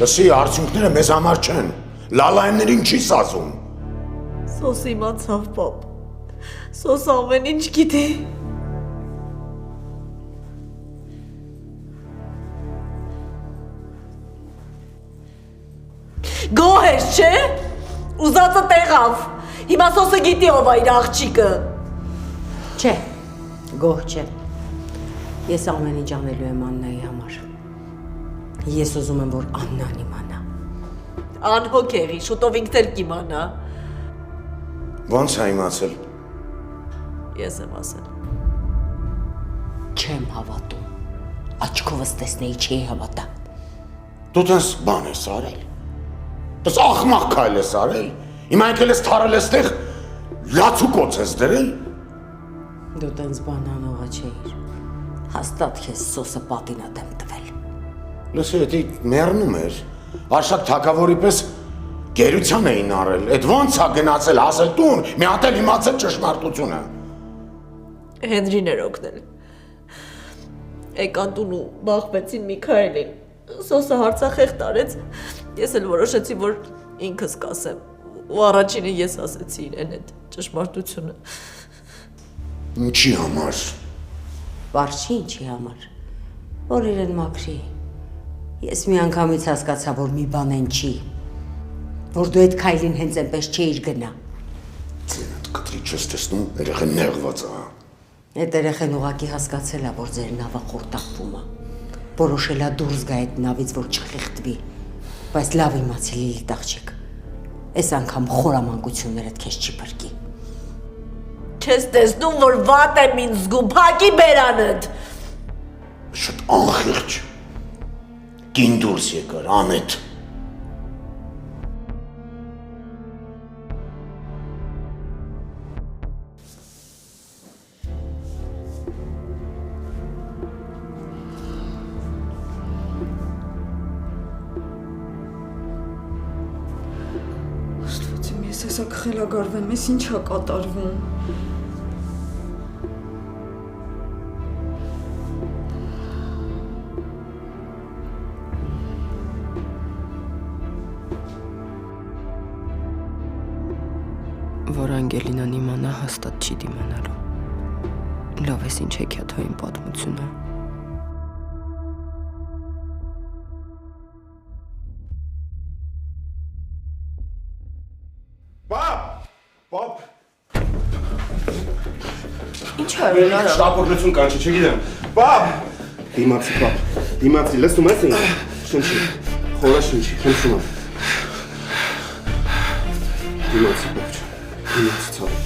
Լսի, արդյունքները մեզ համար չեն, լալայններին չի սազում։ Սոս իմացավ, պապ, սոս ամեն ինչ գիտի։ Գոհ ես, չէ, ուզածը տեղավ, հիմա սոսը գիտի ով է իր աղջիկը։ Չէ, գոհ չէ, ես ամեն ինչ անելու եմ Աննայի համար, ես ուզում եմ, որ Աննան իմանա։ Անհոգ եղի, շուտով ինքն էլ կիմանա։ Ոնց է իմացել։ Ես եմ ասել։ Չեմ հավատում, աչքովս տեսնեի չի հավատա։ Դու տես բան ես արել, տես աղմաղ քայլ ես արել, հիմա եկել ես թարել ես տեղ, լացուկոց ես դրել։ Դու տենց բան անողը չէիր, հաստատ քեզ սոսը պատինատ եմ տվել։ Լսի, էդի մեռնում էր, Արշակ թագավորի պես գերության էին արել, էդ ոնց է գնացել, հասել տուն, մի հատ էլ իմացել ճշմարտությունը։ Հենրին էր օգնել։ Եկան տուն ու բախվեցին Միքայելին, սոսը հարցախեղ տարեց, ես էլ որոշեցի, որ ինքս կասեմ, ու առաջինը ես ասեցի իրեն այդ ճշմարտությունը։ Ինչի համար։ Վարչի ինչի համար, որ իրեն մաքրի։ Ես մի անգամից հասկացա, որ մի բան են չի, որ դու այդ քայլին հենց այնպես չէիր գնա։ Ձենդ կտրի չես տեսնում, երեխեն նեղված է։ Այդ երեխեն ուղղակի հասկացել է, որ ձեր նավը խորտակվում է։ Որոշել է դուրս գա այդ նավից, որ չխեղդվի, բայց լավ իմացի Լիլիթ աղջիկ, այս անգամ խորամանկություններդ քեզ չի փրկի։ Չես տեսնում, որ վատ եմ ինձ զգում, փակի բերանդ։ Շատ անխիղճ։ Կին դուրս եկար, անետ։ Աստված իմ, ես հեսա կխելագարվեմ, ես ինչ է կատարվում։ Որ Անգելինան իմանա հաստատ չի դիմանալու։ Լավ ես ինչ հեքիաթային պատմությունը։ Պապ։ Ինչ է արել արա։ Շտապորություն կանչի, չգիտեմ։ Պապ։ Դիմացի, պապ։ Դիմացի, լսում ես ինձ։ Շնչի։ Խորա շնչի, խնդրում եմ։ Դիմացի, պապ։ Դիմացի ցավը։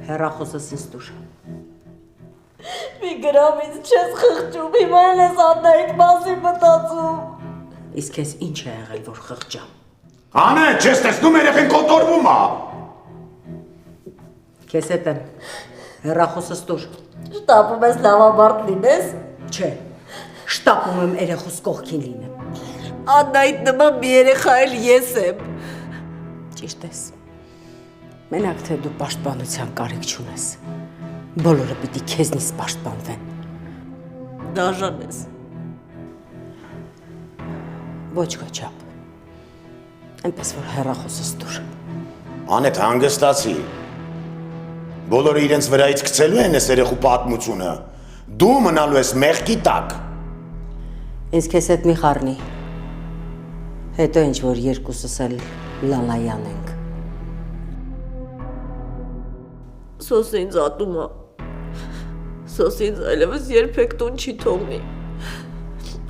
Հեռախոսս ինձ տուր։ Մի գրամ ինձ չես խղճում, հիմա էլ ես Աննայիդ մասին մտածում։ Իսկ քեզ ինչ է եղել, որ խղճամ։ Անետ, չես տեսնում, երեխեն կոտորվում է։ Քեզ հետ եմ, հեռախոսս տուր։ Շտապում ես լավաբարդ լինես։ Չէ, շտապում եմ երեխուս կողքին լինեմ։ Աննայիդ նման մի երեխա էլ ես եմ։ Ճիշտ ես։ Մենակ թե դու պաշտպանության կարիք չունես։ Բոլորը պիտի քեզնից պաշտպանվեն։ Դաժան ես։ Ոչ կոչապ։ Այնպես որ հեռախոսս տուր։ Անետ, հանգստացի։ Բոլորը իրենց վրայից գցելու են ես երեխու պատմությունը։ Դու մնալու ես մեղքի տակ։ Ինձ քեզ հետ մի խառնի։ Հետո ինչ որ երկուսս էլ լալայան ենք։ Սոսը ինձ ատում է։ Սոսը ինձ այլևս երբեք տուն չի թողնի։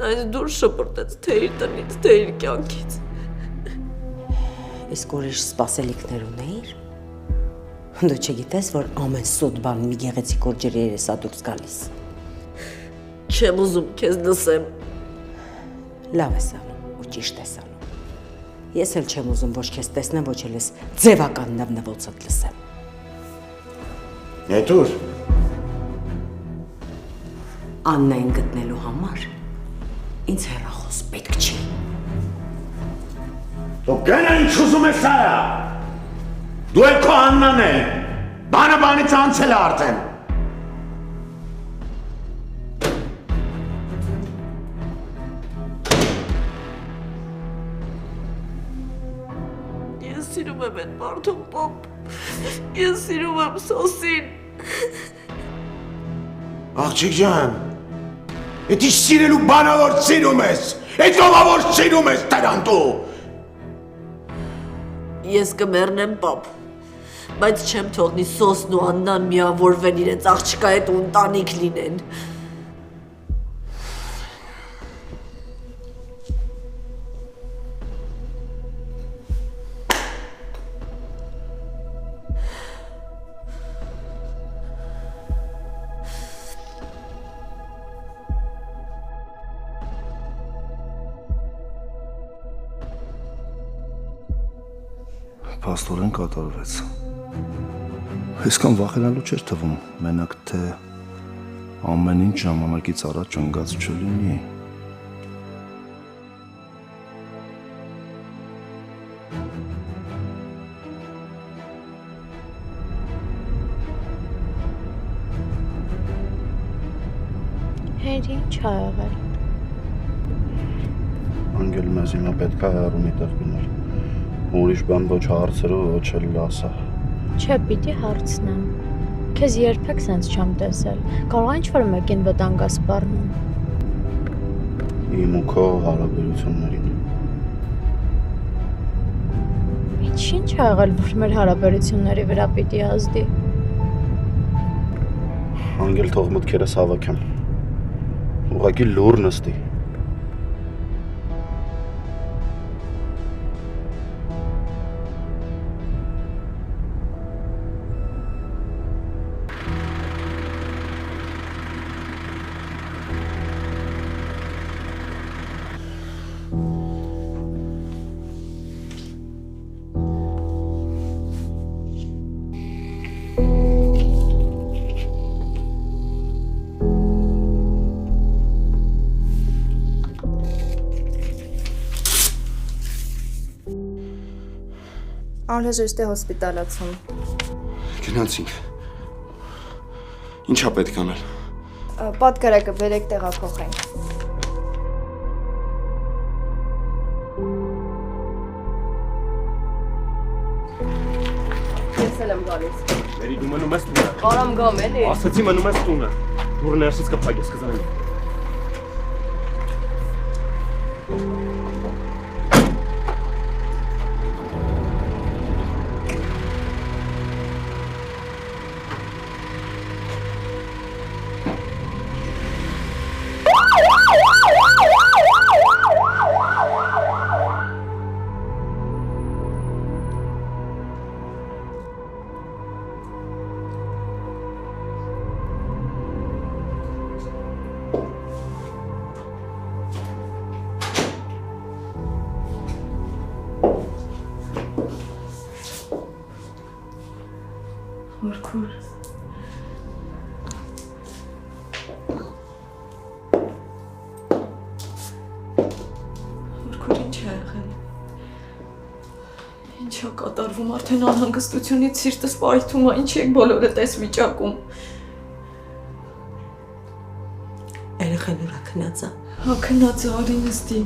Այս դուրս շպրտեց թե իր տնից, թե իր կյանքից։ Իսկ ուրիշ սպասելիքներ ունեիր։ Դու չգիտես, որ ամեն սուտ բան մի գեղեցիկ օր ջրեր է սա դուրս գալիս։ Չեմ ուզում քեզ լսեմ։ Լավ ես անում ու ճիշտ ես անում։ Ես էլ չեմ ուզում ոչ քեզ տեսնեմ, ոչ էլ ես ձևական նվնվոցդ լսեմ։ Հետուր։ Աննային գտնելու համար ինձ հեռախոս պետք չի։ Դու գնա ինչ ուզում ես արա։ Դու էլ քո Աննան է։ Բանը բանից անցել է արդեն։ Ես սիրում եմ այդ մարդուն, պապ։ Ես սիրում եմ Սոսին։ Աղջիկ ջան, էդի սիրելու բանա որ սիրում ես, այդ ովա որ սիրում ես տրանտու։ Ես կմեռնեմ, պապ, բայց չեմ թողնի Սոսն ու Աննան միավորվեն իրենց աղջկա հետ ու ընտանիք լինեն։ Փաստորեն կատարվեց։ Այսքան վախենալու չէր թվում, մենակ թե ամեն ինչ ժամանակից առաջ ընկած չլինի։ Հերի, ինչ ա եղել։ Անգել մեզ հիմա պետք է հեռու մի տեղ գնալ։ Ուրիշ բան ոչ հարցրու, ոչ էլ ասա։ Չէ, պիտի հարցնեմ։ Քեզ երբեք սենց չեմ տեսել։ Կարող է ինչ-որ մեկին վտանգ ա սպառնում։ Իմ ու քո հարաբերություններին։ Ինչ ա եղել, որ մեր հարաբերությունների վրա պիտի ազդի։ Անգել թող մտքերս հավաքեմ։ Ուղղակի լուր նստի։ Անհրաժեշտ է հոսպիտալացում։ Գնացինք։ Ինչա պետք անել։ Պատկերակը բերեք տեղափոխենք։ Ես էլ եմ գալիս։ Մերի դու մնում ես տունը։ Կարամ գամ էլի։ Ասացի մնում ես տունը։ Դուրը ներսից կփակես կզանի։ Մորքուր։ Մորքուր, ինչ ա եղել։ Ինչ ա կատարվում, արդեն անհանգստությունից սիրտս պայթում ա, ինչ եք բոլորդ էս վիճակում։ Երեխան ուրա քնած ա։ Հա քնած ա, արի նստի։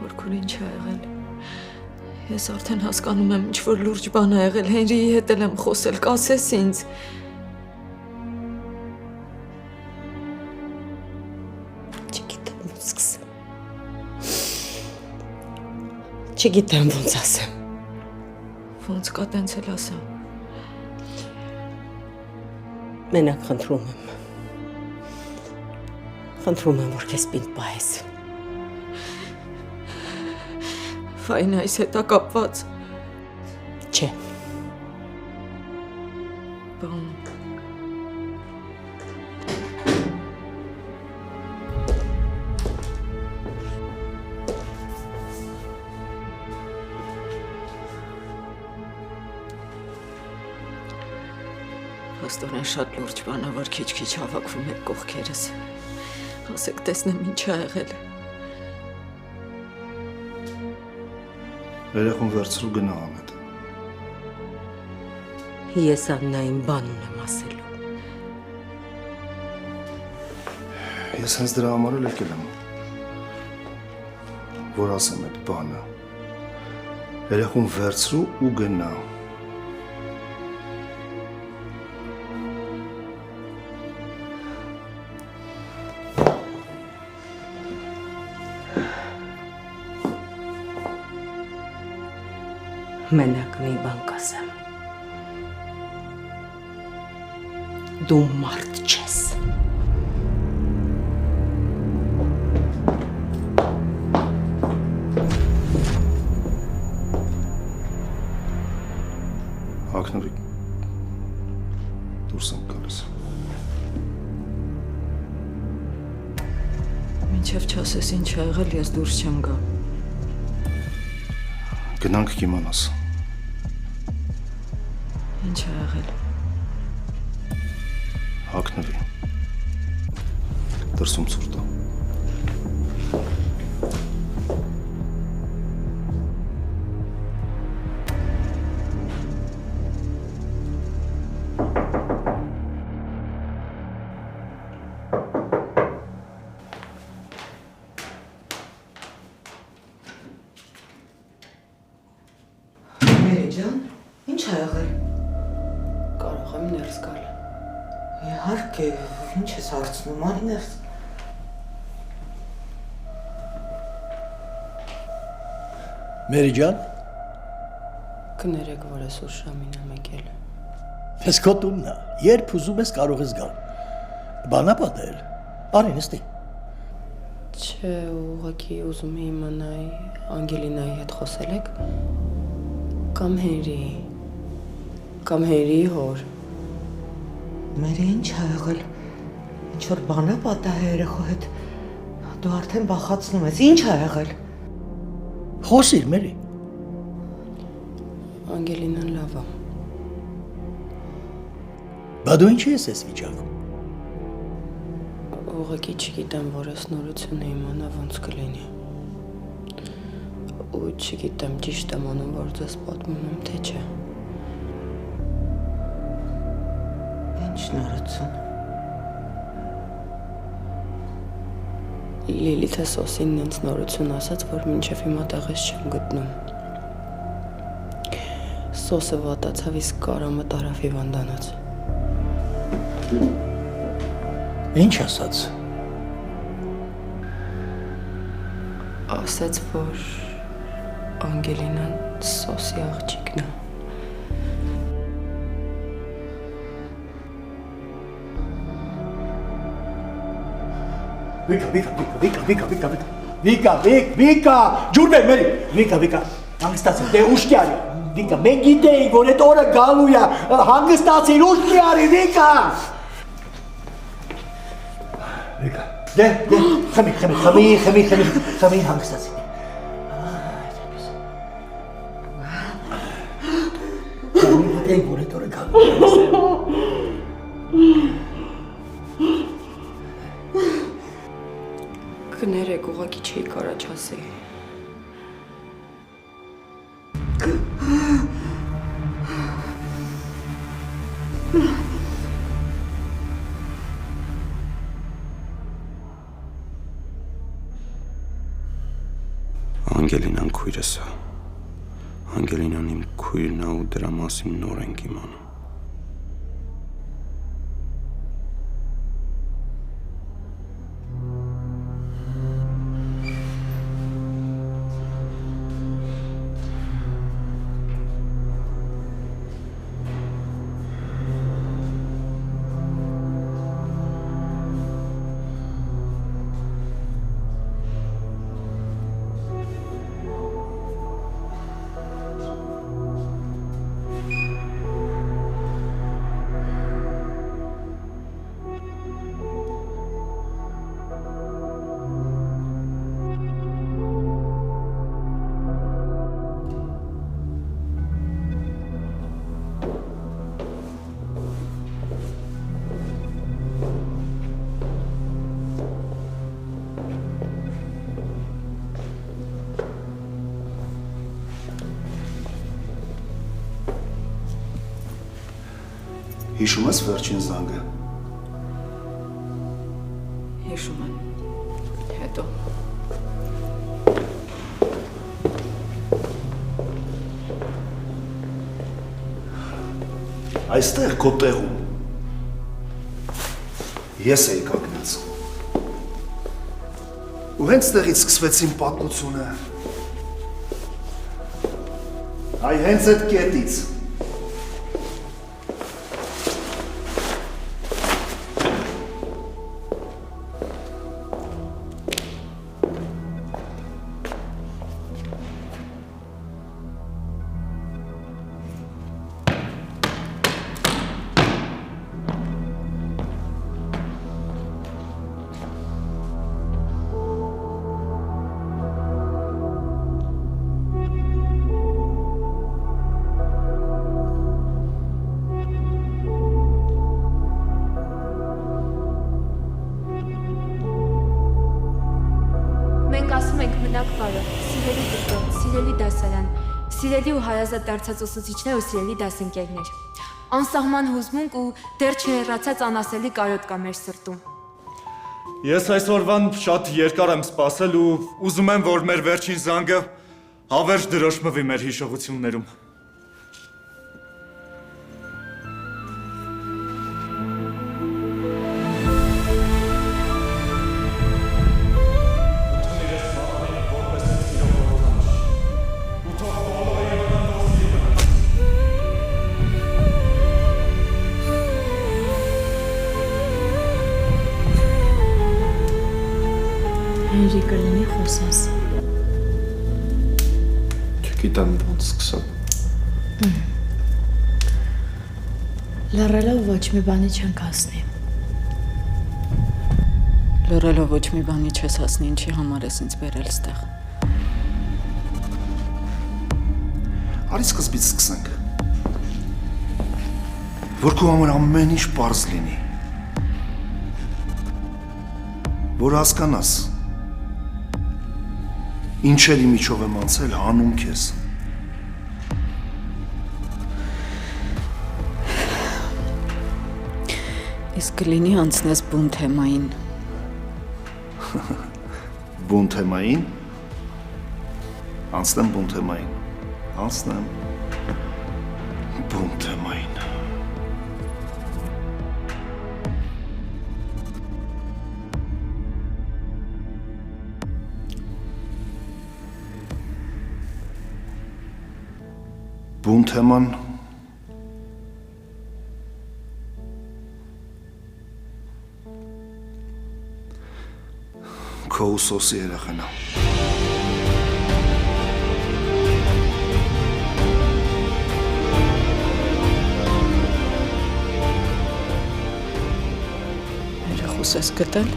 Մորքուր, ինչ ա եղել։ Ես արդեն հասկանում եմ, ինչ որ լուրջ բան ա եղել, Հենրիի հետ էլ եմ խոսել, կասես ինձ։ Չգիտեմ ոնց սկսեմ։ Չգիտեմ ոնց ասեմ։ Ոնց կա տենց էլ ասա։ Մենակ խնդրում եմ։ Խնդրում եմ, որ քեզ պինդ պահես։ Ֆայնը այս հետ ա կապված։ Չէ, Բան։ Փաստորեն շատ լուրջ բան ա, որ քիչ-քիչ հավաքվում եք կողքերս։ Ասեք, տեսնեմ ինչ ա եղել։ Երեխուն վերցրու գնա Ամետ։ Ես Աննային բան ունեմ ասելու։ Ես հենց դրա համար էլ եկել եմ, որ ասեմ այդ բանը։ Երեխուն վերցրու ու գնա։ Մենակ մի բան կասեմ։ Դու մարդ չես։ Հագնվի, դուրս եմ գալիս։ Մինչև չասես ինչ ա եղել, ես դուրս չեմ գա։ Գնանք կիմանաս։ Ինչ ա եղել։ Հագնվի, դրսում ցուրտ է։ Ջան, ինչ ա եղել։ Կարող եմ ներս գալ։ Իհարկե, ինչ ես հարցնում, արի ներս։ Մերի ջան, Կներեք, որ այսօր Շամին եմ եկել։ ես քո տունն է, երբ ուզում ես կարող ես գալ։ Բանա պատել, արի նստի։ Չէ, ուղղակի ուզում եմ իմանալ Անգելինայի հետ խոսել եք։ Կամ Հենրիի հոր։ Մերի ինչ ա եղել։ Ինչ որ բանա պատահ է երեխու հետ։ Դու արդեն բախացնում ես, ինչ ա եղել։ Խոսիր, Մերի։ Անգելինան լավ է։ Բա դու ինչի ես այս վիճակում։ Ուղղակի չգիտեմ, որ այս նորությունը իմանա ոնց կլինի։ Ու չգիտեմ ճիշտ եմ անում, որ ձեզ պատմում եմ, թե չէ։ Ինչ նորություն։ Լիլիթը Սոսին նենց նորություն ասաց, որ մինչև հիմա տեղես չեմ գտնում։ Սոսը վատացավ, իսկ Կարամը տարավ հիվանդանոց։ Ինչ ասաց։ Ասաց, որ Անգելինան Սոսի աղջիկն է։ Վիկա, ջուրն է, Մերի, վիկա, հանգստացիր, դե ուշքի արի, վիկա, մենք գիտեինք, որ այդ օրը գալու է, հանգստացիր, ուշքի արի, վիկա։ Վիկա, դե, խմի, հանգստացիր։ Գիտեինք, որ այդ օրը գալու է։ Կներեք, ուղղակի չի կարա չասի։ Անգելինան քույրս է։ Անգելինան իմ քույրն է ու դրա մասին նոր ենք իմանում։ Հիշում ես վերջին զանգը։ Հիշում եմ։ Հետո։ Այստեղ քո տեղում ես էի կանգնած։ Ու հենց տեղից սկսվեց իմ պատմությունը։ Այ հենց այդ կետից։ Մենք ասում ենք մնաք բարը, սիրելի դպրոց, սիրելի դասարան, սիրելի ու հարազատ դարձած ուսուցիչներ ու սիրելի դասընկերներ։ Անսահման հուզմունք ու դեռ չհեռացած անասելի կարոտ կա մեր սրտում։ Ես այսօրվան շատ երկար եմ սպասել ու ուզում եմ, որ մեր վերջին զանգը հավերժ դրոշմվի մեր հիշողություններում։ Հենրի կլինի խոսաս։ Չգիտեմ ոնց սկսեմ։ Լռելով ոչ մի բանի չենք հասնի։ Լռելով ոչ մի բանի չես հասնի, ինչի համար ես ինձ բերել ստեղ։ Արի սկզբից սկսենք։ Որ քո համար ամեն ինչ պարզ լինի։ Որ հասկանաս։ Ինչերի միջով եմ անցել հանում քեզ։ Իսկ կլինի անցնես բուն թեմային։ Բուն թեմային։ Անցնեմ բուն թեմային։ Անցնեմ բուն թեմային։ Բուն թեման քո ուսոսի երեխան է։ Երեխուս ես գտել։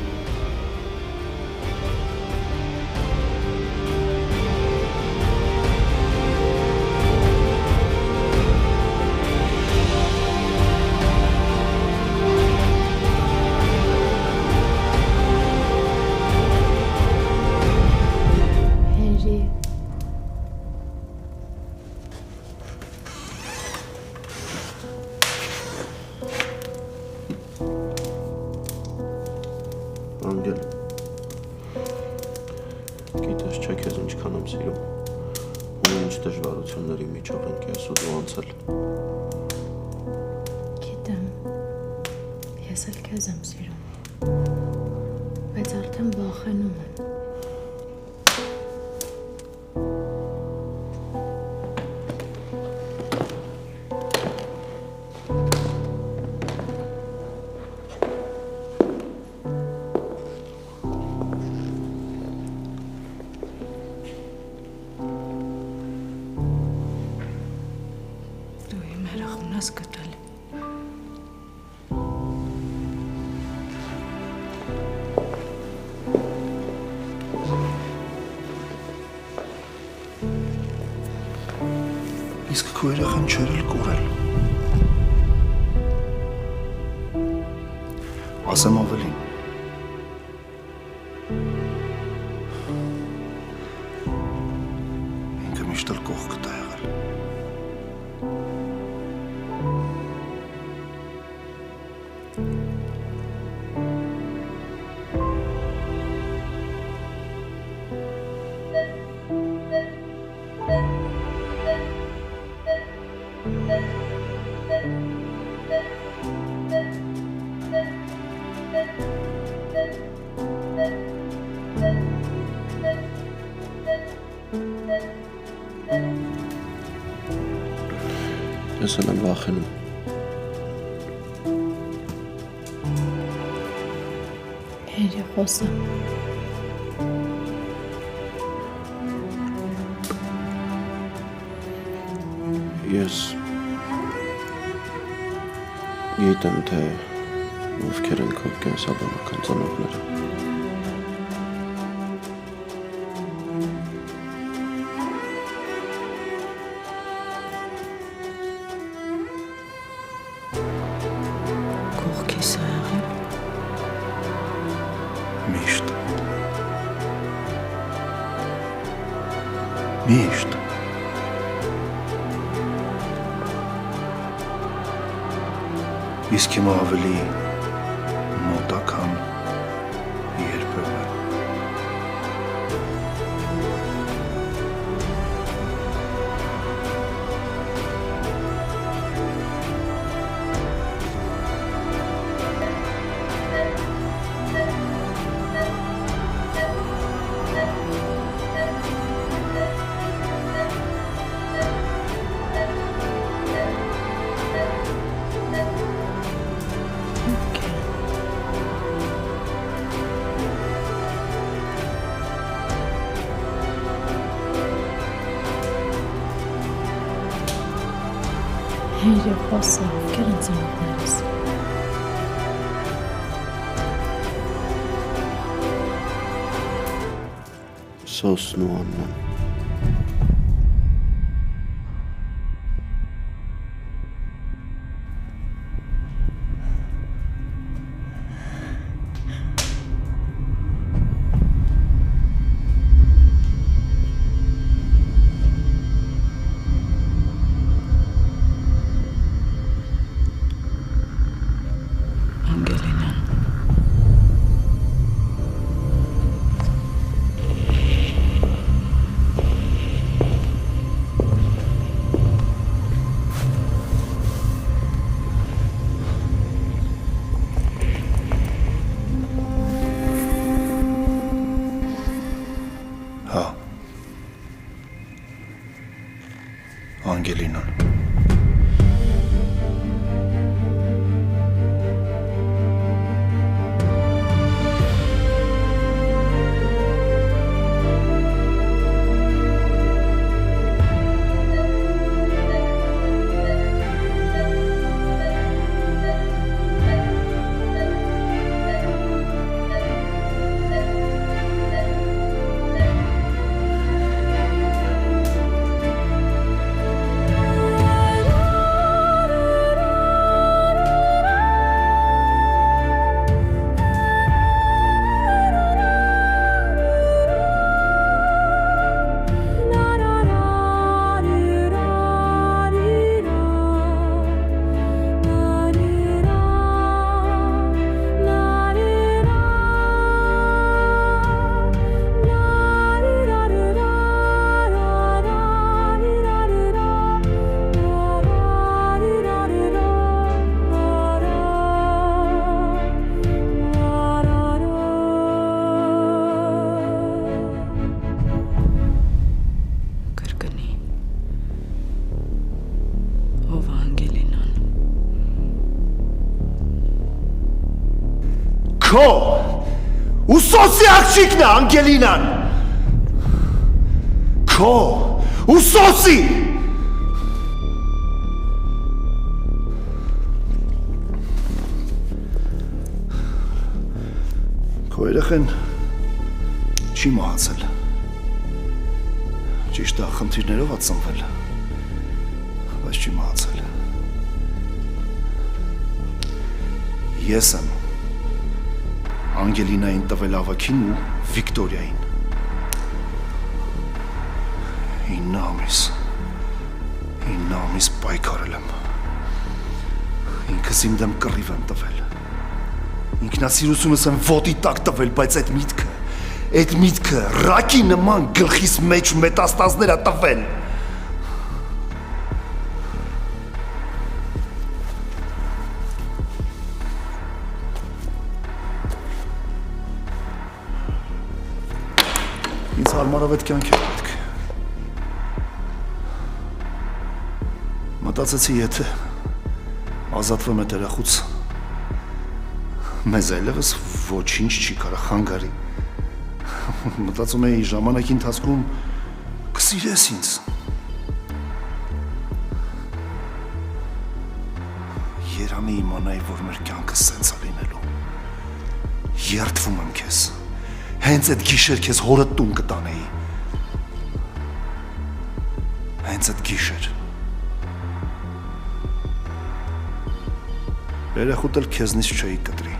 Անգել։ Գիտես չէ քեզ ինչքան եմ սիրում։ Ու ինչ դժվարությունների միջով ենք ես ու դու անցել։ Գիտեմ, ես էլ քեզ եմ սիրում, բայց արդեն վախենում եմ։ Ես գտել։ Իսկ քո երեխան չէր էլ կորել։ Ասեմ ավելին։ Ինքը միշտ էլ կողքդ է եղել։ Ես էլ եմ վախենում։ Հերի խոսա։ Ես գիտեմ, թե ովքեր են քո կենսաբանական ծնողները։ Կողքիս ա եղել։ Միշտ։ Միշտ։ Իսկ հիմա ավելի մոտական երբևէ։ Հերի խոսա, ովքեր են ծնողներս։ Սոսն ու Աննան։ Անգելինան։ Հա։ Անգելինան։ Կրկնի։ Ով ա Անգելինան։ Քո ու սոսի աղջիկն է Անգելինան։ Քո ու սոսի։ Քո երեխեն չի մահացել։ Ճիշտ է, խնդիրներով ա ծնվել, բայց չի մահացել։ Ես եմ Անգելինային տվել ավագին ու Վիկտորիային։ 9 ամիս պայքարել եմ։ Ինքս իմ դեմ կռիվ եմ տվել։ Ինքնասիրությունս եմ ոտի տակ տվել, բայց այդ միտքը ռակի նման գլխիս մեջ մետաստազներ ա տվել։ հարմարավետ կյանք է պետք։ Մտածեցի, եթե ազատվեմ այդ երախուց, մեզ այլևս ոչինչ չի կարող խանգարի։ Մտածում էի ժամանակի ընթացքում կսիրես ինձ։ Երանի իմանայի, որ մեր կյանքը սենց է լինելու։ Երդվում եմ քեզ։ Հենց այդ գիշեր քեզ հորդ տուն կտանեի։ Հենց այդ գիշեր։ Երեխուդ էլ քեզնից չէի կտրի։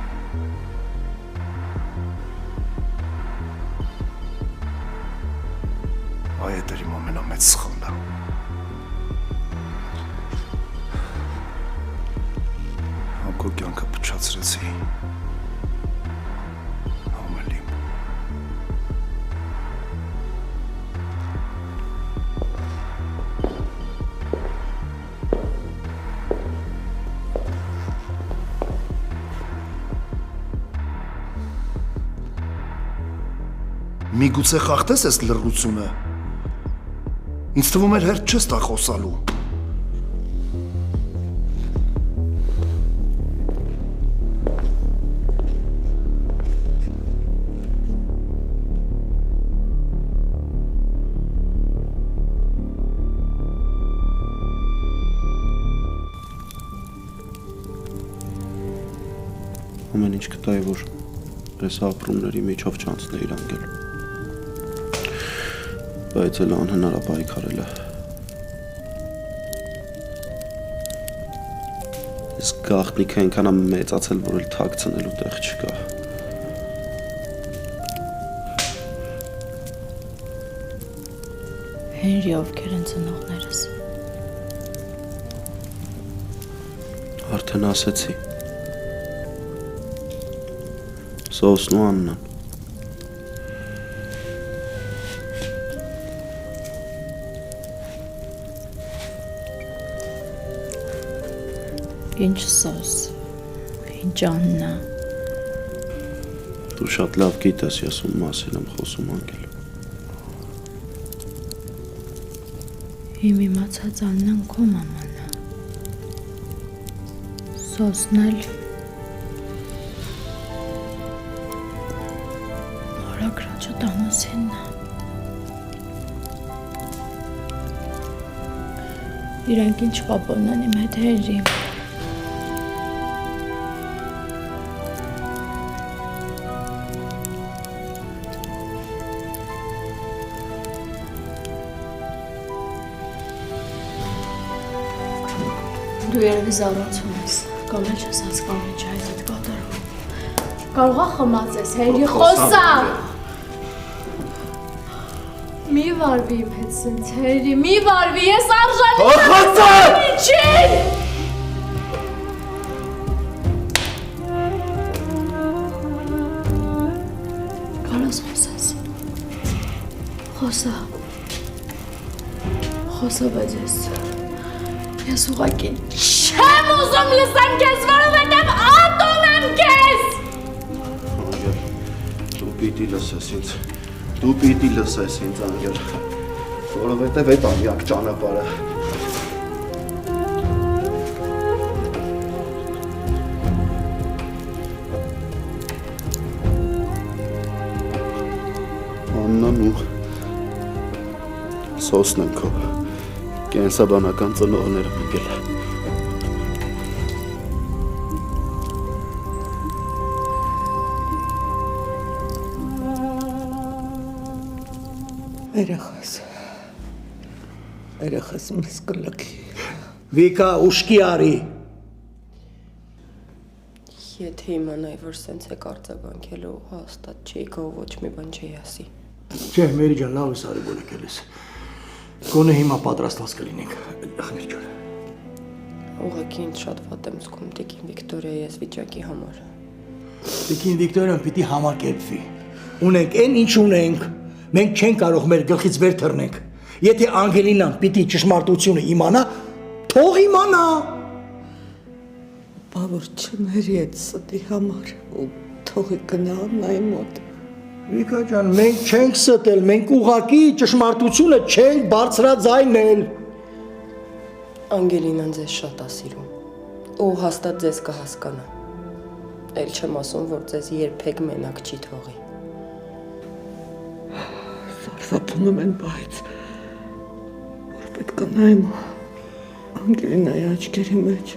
Այդ էր իմ ամենամեծ սխալը։ Քո կյանքը փչացրեցի։ Ամալիմ։ Միգուցե խախտես այս լռությունը։ Ինձ թվում էր հերթ չես տա խոսալու։ Ամեն ինչ կտայի, որ այս ապրումների միջով չանցնեիր անգել։ Բայց էլ անհնար է պայքարելը։ Այս գաղտնիքը այնքան է մեծացել, որ էլ թաքցնելու տեղ չկա։ Հենրի, ովքեր են ծնողներս։ Արդեն ասեցի։ Սոսն ու Աննան։ Ինչ Սոս, ինչ Աննա։ Դու շատ լավ գիտես, ես ում մասին եմ խոսում անգել։ Իմ իմացած Աննան քո մաման է։ Սոսն էլ Նորակրաչը Տամոսինն է։ Իրանք ինչ կապ ունեն իմ հետ, Հենրի։ Դու երևի զարացում ես, կամ էլ չես հասկանում ինչ այդ հետ կատարում։ Կարող է խմածես, Հենրի, խոսա։ Մի վարվի իմ հետ սենց, Հենրի, մի վարվի, ես արժանի եմ ինչին։ Կարաս խոսես։ Խոսա։ Խոսա, բայց ես ուղղակի չեմ ուզում լսեմ քեզ, որովհետև ատում եմ քեզ։ Անգել, դու պիտի լսես ինձ։ Դու պիտի լսես ինձ, Անգել, որովհետև այդ ամյակ ճանապարհը Աննան ու Սոսն են քո կենսաբանական ծնողները, Անգել։ Երեխաս մեզ կլքի։ Վիկա, ուշքի արի։ Եթե իմանայի, որ սենց է արձագանքելու, հաստատ չէի գա ու ոչ մի բան չէի ասի։ Չէ, Մերի ջան, լավ ես արի, որ եկել ես։ Գոնե հիմա պատրաստված կլինենք։ Ախմեր ջան։ Ուղղակի ինձ շատ վատ եմ զգում Տիկին Վիկտորիայի այս վիճակի համար։ Տիկին Վիկտորիան պիտի համակերպվի։ Ունենք այն, ինչ ունենք։ Մենք չենք կարող մեր գլխից վեր թռնենք։ Եթե Անգելինան պիտի ճշմարտությունը իմանա, թող իմանա։ Բա որ չմերի այդ ստի համար ու թողի գնա Աննայի մոտ։ Վիկա ջան, մենք չենք ստել, մենք ուղակի ճշմարտությունը չենք բարձրաձայնել։ Անգելինան ձեզ շատ է սիրում։ Ու հաստատ ձեզ կհասկանա։ Էլ չեմ ասում, որ ձեզ երբեք մենակ չի թողի։ Սարսափում են, բայց որ պետք է նայեմ Անգելինայի աչքերի մեջ։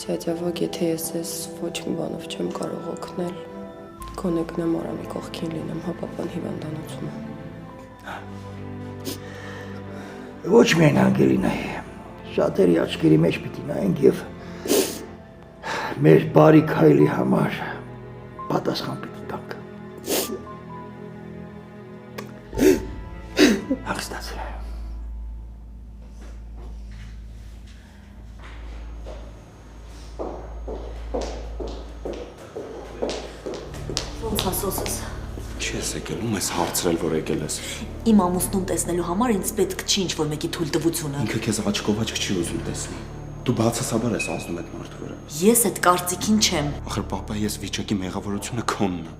Ձյաձյավակ, եթե ես ես ոչ մի բանով չեմ կարող օգնել, գոնե գնամ Արամի կողքին լինեմ հապապան հիվանդանոցում։ Ոչ միայն Անգելինայի, շատերի աչքերի մեջ պիտի նայենք եւ մեր բարի քայլի համար պատասխան պիտի տանք։ Հաղստացրե։ Ոնց ասոսս։ Չես եկել, ում ես հարցրել, որ եկել ես։ Իմ ամուսնուն տեսնելու համար ինձ պետք չի ինչ-որ մեկի թույլտվությունը։ Ինքը քեզ աչքով աչք չի ուզում տեսնի։ Դու բացասաբար ես ազդում այդ մարդու վրա։ Ես այդ կարծիքին չեմ։ Ախր պապա, ես վիճակի մեղավորությունը քոնն է։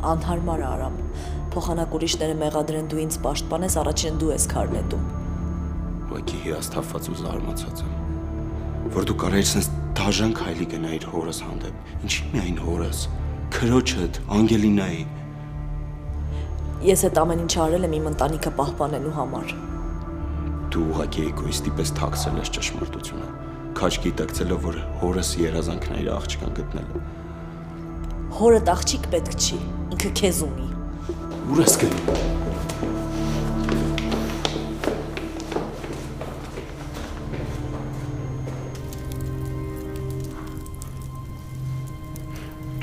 Անհարմար է, Արամ։ Փոխանակ ուրիշները մեղադրեն, դու ինձ պաշտպանես, առաջին դու ես քար նետում։ Ուղղակի հիասթափված ու զարմացած եմ, որ դու կարայր sense դաժան քայլի գնայիր հորս հանդեպ։ Ինչի՞ միայն հորս, քրոջդ, Անգելինայի։ Ես այդ ամեն ինչ արել եմ իմ ընտանիքը պահպանելու համար։ Դու ուղղակի էգոիստի պես թաքցել ես ճշմարտությունը, քաջ գիտակցելով, որ հորս երազանքն է իր աղջկան գտնել։ Հորդ աղջիկ պետք չի, ինքը քեզ ունի։ Ուր ես գնում։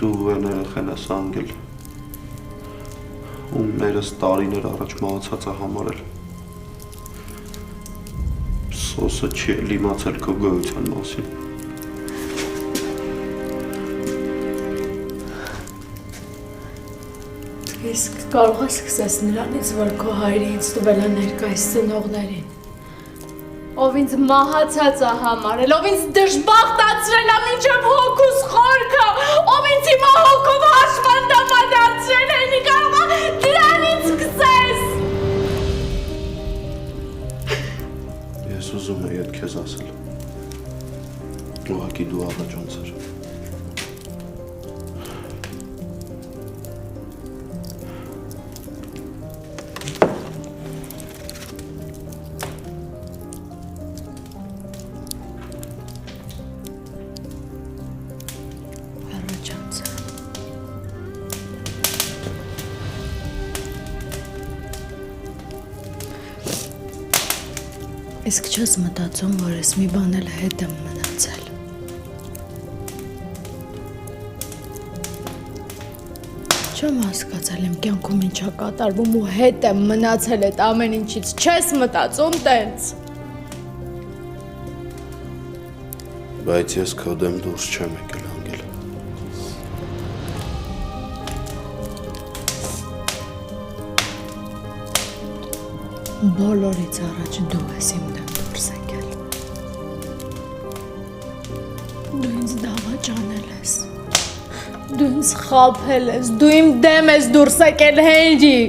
Դու երեխան ես Անգել, ում մերս տարիներ առաջ մահացած է համարել։ Սոսը չի էլ իմացել քո գոյության մասին։ Իսկ կարող ես սկսես նրանից, որ քո հայրը ինձ տվել է ներկայիս ծնողներին։ Ով ինձ մահացած է համարել, ով ինձ դժբախտացրել է մինչև հոգուս խորքը, ով ինձ հիմա հոգով հաշվանդամադացրել է, ինի կարող է դրանից սկսես։ Ես ուզում եի այդ քեզ ասել։ Ուղղակի դու աղաջանցեր։ Իսկ չես մտածում, որ ես մի բան էլ հետ եմ մնացել։ Չեմ հասկացել իմ կյանքում ինչա կատարվում ու հետ եմ մնացել այդ ամեն ինչից։ Չես մտածում տենց։ Բայց ես քո դեմ դուրս չեմ եկել, Անգել։ Բոլորից առաջ դու ես իմ դեմ դուրս եկել։ Դու ինձ դավաճանել ես։ Դու ինձ խաբել ես, դու իմ դեմ ես դուրս եկել, Հենրի։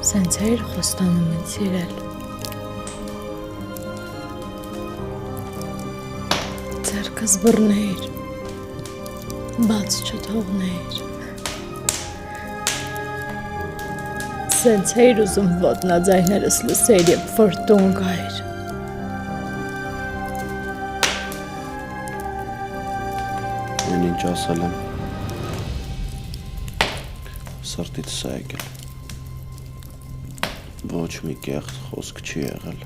Սենց էիր խոստանում ինձ սիրել։ Ձեռքս բռնեիր, բաց չթողնեիր։ Սենց էիր ուզում ոտնաձայներս լսեիր և ֆրտուն գայր։ Այն ինչ ասել եմ, սրտից սա եկել։ Ոչ մի կեղծ խոսք չի եղել։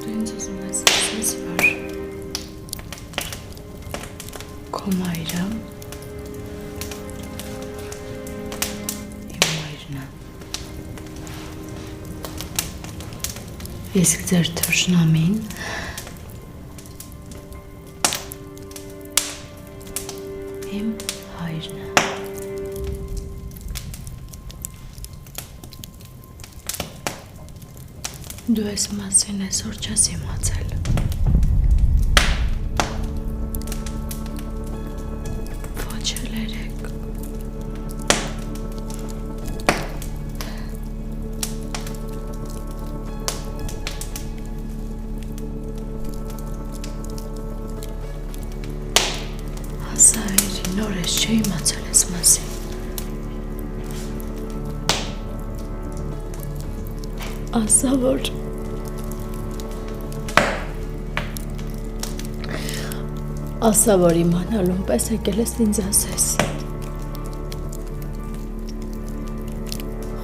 Դու ինձ ուզում ես ասես, որ քո մայրը իմ մայրն է։ Իսկ ձեր թշնամին Իմ հայրն է։ Դու ես մասին այսօր չես իմացել։ Ոչ էլ երեք։ Հասա հայրի նոր ես չէ իմացել ես մասին։ Ասա որ իմանալուն պես եկել ես ինձ ասես։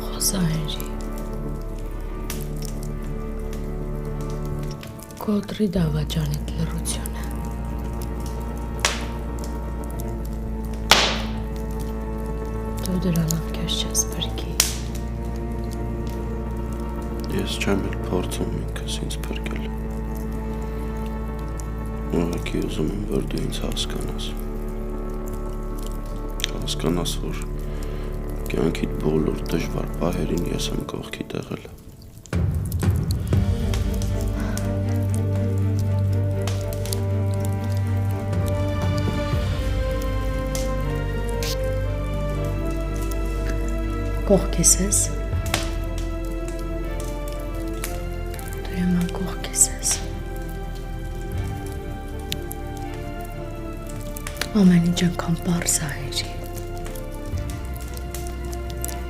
Խոսա հայրի։ Կոտրի դավաճանիդ լռությունը։ Դու դրանով քեզ չես բրկի։ Ես չեմ էլ փորձում ինքս ինձ փրկել։ Ուղղակի ուզում եմ, որ դու ինձ հասկանաս։ Հասկանաս, որ կյանքիդ բոլոր դժվար պահերին ես եմ կողքիդ եղել։ Կողքիս ես։ Դու եմա կողքիս ես։ Ամեն ինչ այնքան պարզ է հայրի։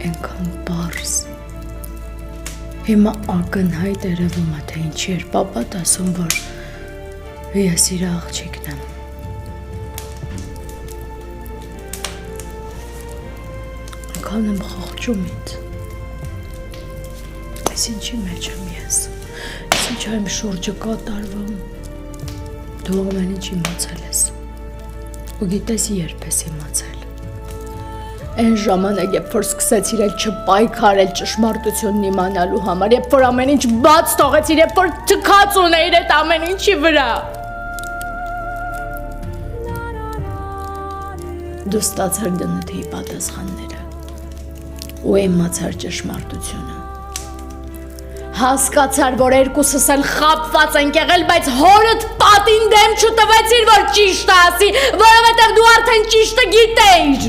Այնքան պարզ։ Հիմա ակնհայտ երևում է, թե ինչի էր պապատ ասում, որ ես իր աղջիկն եմ։ Այնքան եմ խղճում ինձ։ Ես ինչի մեջ եմ ես։ Ես ինչ եմ շուրջը կատարվում։ Դու ամեն ինչ իմացել ես։ Ու գիտես երբ ես իմացել։ Այն ժամանակ, երբ որ սկսեցիր էլ չպայքարել ճշմարտությունն իմանալու համար, երբ որ ամեն ինչ բաց թողեցիր, երբ որ թքած ունեիր այդ ամեն ինչի վրա։ Դու ստացար դնթի պատասխանները ու իմացար ճշմարտությունը։ Հասկացար, որ երկուսս էլ խաբված ենք եղել, բայց հորդ պատին դեմ չտվեցիր, որ ճիշտը ասի, որովհետև դու արդեն ճիշտը գիտեիր։